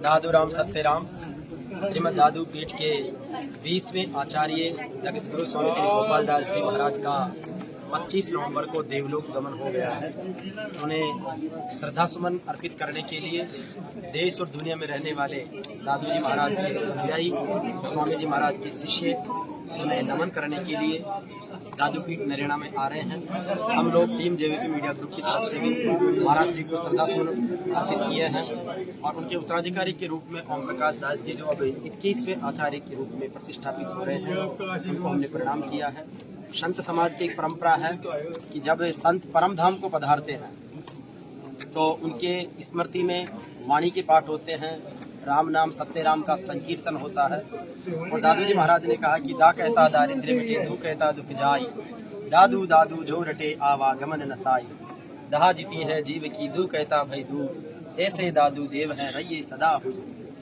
दादू राम सत्यराम श्रीमद दादू पीठ के 20वें आचार्य जगत गुरु स्वामी श्री गोपाल दास जी महाराज का 25 नवंबर को देवलोक गमन हो गया है। उन्हें श्रद्धा सुमन अर्पित करने के लिए देश और दुनिया में रहने वाले दादू जी महाराज के अनुयायी स्वामी जी महाराज के शिष्य उन्हें नमन करने के लिए दादू पीठ नरेणा में आ रहे हैं। हम लोग टीम जेवीपी मीडिया ग्रुप की तरफ से भी महाराज श्री को श्रद्धा सुमन अर्पित किए हैं और उनके उत्तराधिकारी के रूप में ओम प्रकाश दास जी जो अब 21वें आचार्य के रूप में प्रतिष्ठापित हो रहे हैं, उनको हमने प्रणाम किया है। संत समाज की एक परंपरा है कि जब संत परम धाम को पधारते हैं तो उनके स्मृति में वाणी के पाठ होते हैं, राम नाम सत्य राम का संकीर्तन होता है। और दादू जी महाराज ने कहा कि दा कहता दारिद्र्य मिटे, दू कहता दुख जाई, दादू दादू जो रटे आवागमन नसाई, दहा जीती है जीव की, दू कहता भई दू, ऐसे दादू देव है रहिए सदा हो।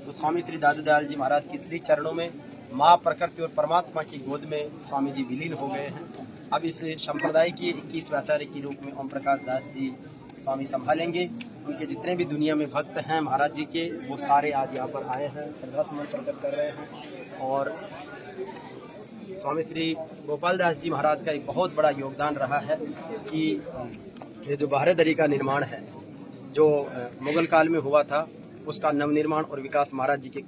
तो स्वामी श्री दादू दयाल जी महाराज की श्री चरणों में माँ प्रकृति और परमात्मा की गोद में स्वामी जी विलीन हो गए हैं। अब इस संप्रदाय के 21वें आचार्य के रूप में ओम प्रकाश दास जी स्वामी संभालेंगे। उनके जितने भी दुनिया में भक्त हैं महाराज जी के, वो सारे आज यहाँ पर आए हैं, श्रद्धा सुमन प्रकट कर रहे हैं। और स्वामी श्री गोपाल दास जी महाराज का एक बहुत बड़ा योगदान रहा है कि ये जो बाहरेदरी का निर्माण है जो मुगल काल में हुआ था, उसका नवनिर्माण और विकास महाराज जी के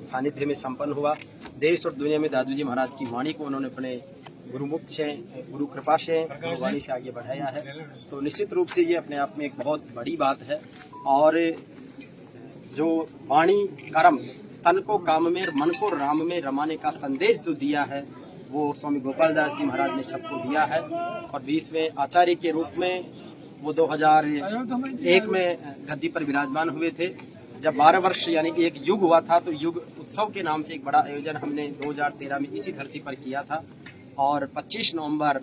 सानिध्य में संपन्न हुआ। देश और दुनिया में दादू जी महाराज की वाणी को उन्होंने अपने गुरुमुख से, गुरु कृपा से, वाणी से आगे बढ़ाया है। तो निश्चित रूप से ये अपने आप में एक बहुत बड़ी बात है। और जो वाणी कर्म तन को काम में, मन को राम में रमाने का संदेश जो दिया है वो स्वामी गोपाल दास जी महाराज ने सबको दिया है। और 20वें आचार्य के रूप में वो 2001 में गद्दी पर विराजमान हुए थे। जब 12 वर्ष यानी एक युग हुआ था तो युग उत्सव के नाम से एक बड़ा आयोजन हमने 2013 में इसी धरती पर किया था। और 25 नवंबर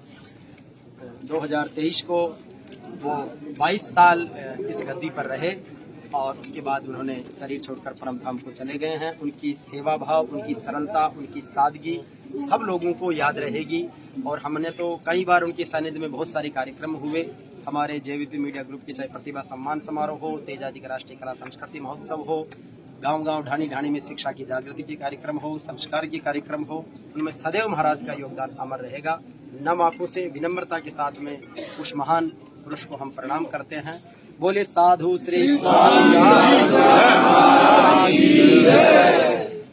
2023 को वो 22 साल इस गद्दी पर रहे और उसके बाद उन्होंने शरीर छोड़कर परम धाम को चले गए हैं। उनकी सेवा भाव, उनकी सरलता, उनकी सादगी सब लोगों को याद रहेगी। और हमने तो कई बार उनके सानिध्य में बहुत सारे कार्यक्रम हुए। हमारे जेवीपी मीडिया ग्रुप के चाहे प्रतिभा सम्मान समारोह हो, तेजाजी का राष्ट्रीय कला संस्कृति महोत्सव हो, गांव-गांव ढाणी ढाणी में शिक्षा की जागृति के कार्यक्रम हो, संस्कार के कार्यक्रम हो, उनमें सदैव महाराज का योगदान अमर रहेगा। नम आंखों से विनम्रता के साथ में उस महान पुरुष को हम प्रणाम करते हैं। बोले साधु श्री स्वामी।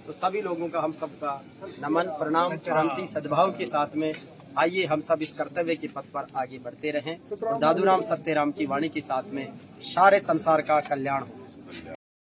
तो सभी लोगों का हम सबका नमन, प्रणाम, शांति, सद्भाव के साथ में आइए हम सब इस कर्तव्य के पथ पर आगे बढ़ते रहें और दादू राम सत्य राम की वाणी के साथ में सारे संसार का कल्याण हो।